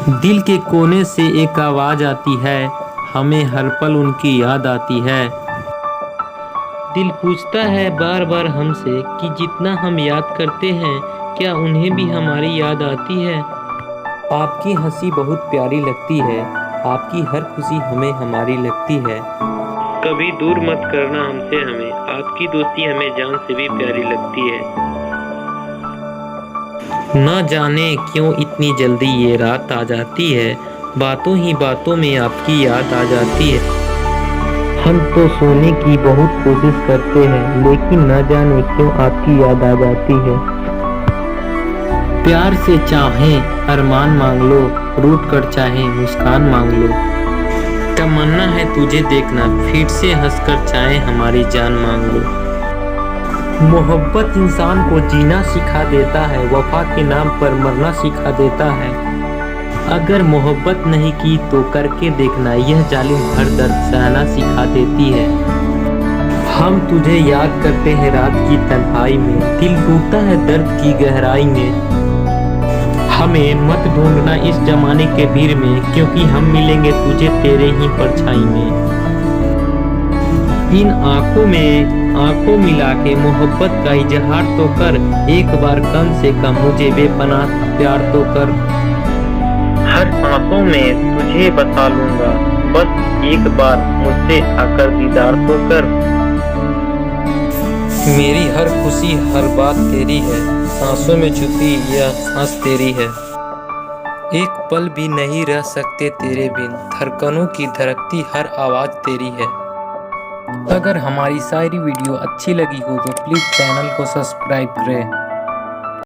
दिल के कोने से एक आवाज आती है, हमें हर पल उनकी याद आती है। दिल पूछता है बार बार हमसे कि जितना हम याद करते हैं, क्या उन्हें भी हमारी याद आती है। आपकी हंसी बहुत प्यारी लगती है, आपकी हर खुशी हमें हमारी लगती है। कभी दूर मत करना हमसे हमें, आपकी दोस्ती हमें जान से भी प्यारी लगती है। न जाने क्यों इतनी जल्दी ये रात आ जाती है, बातों ही बातों में आपकी याद आ जाती है। हम तो सोने की बहुत कोशिश करते हैं, लेकिन न जाने क्यों आपकी याद आ जाती है। प्यार से चाहें अरमान मांग लो, रूठ कर चाहें मुस्कान मांग लो। तमन्ना है तुझे देखना, फिर से हंसकर चाहें हमारी जान मांग लो। मोहब्बत इंसान को जीना सिखा देता है, वफा के नाम पर मरना सिखा देता है। अगर मोहब्बत नहीं की तो करके देखना, यह जालिम हर दर्द सहना सिखा देती है। हम तुझे याद करते हैं रात की तन्हाई में, दिल टूटता है दर्द की गहराई में। हमें मत ढूंढना इस जमाने के भीड़ में, क्योंकि हम मिलेंगे तुझे तेरे ही परछाई में। इन आंखों में आंखों मिला के मोहब्बत का इजहार तो कर, एक बार कम से कम मुझे बेपनाह प्यार तो कर। हर सांसों में तुझे बसा लूंगा, बस एक बार मुझसे आकर दीदार तो कर। मेरी हर खुशी हर बात तेरी है, सांसों में छुपी यह सांस तेरी है। एक पल भी नहीं रह सकते तेरे बिन, धड़कनों की धड़कती हर आवाज तेरी है। अगर हमारी सारी वीडियो अच्छी लगी हो तो प्लीज़ चैनल को सब्सक्राइब करें।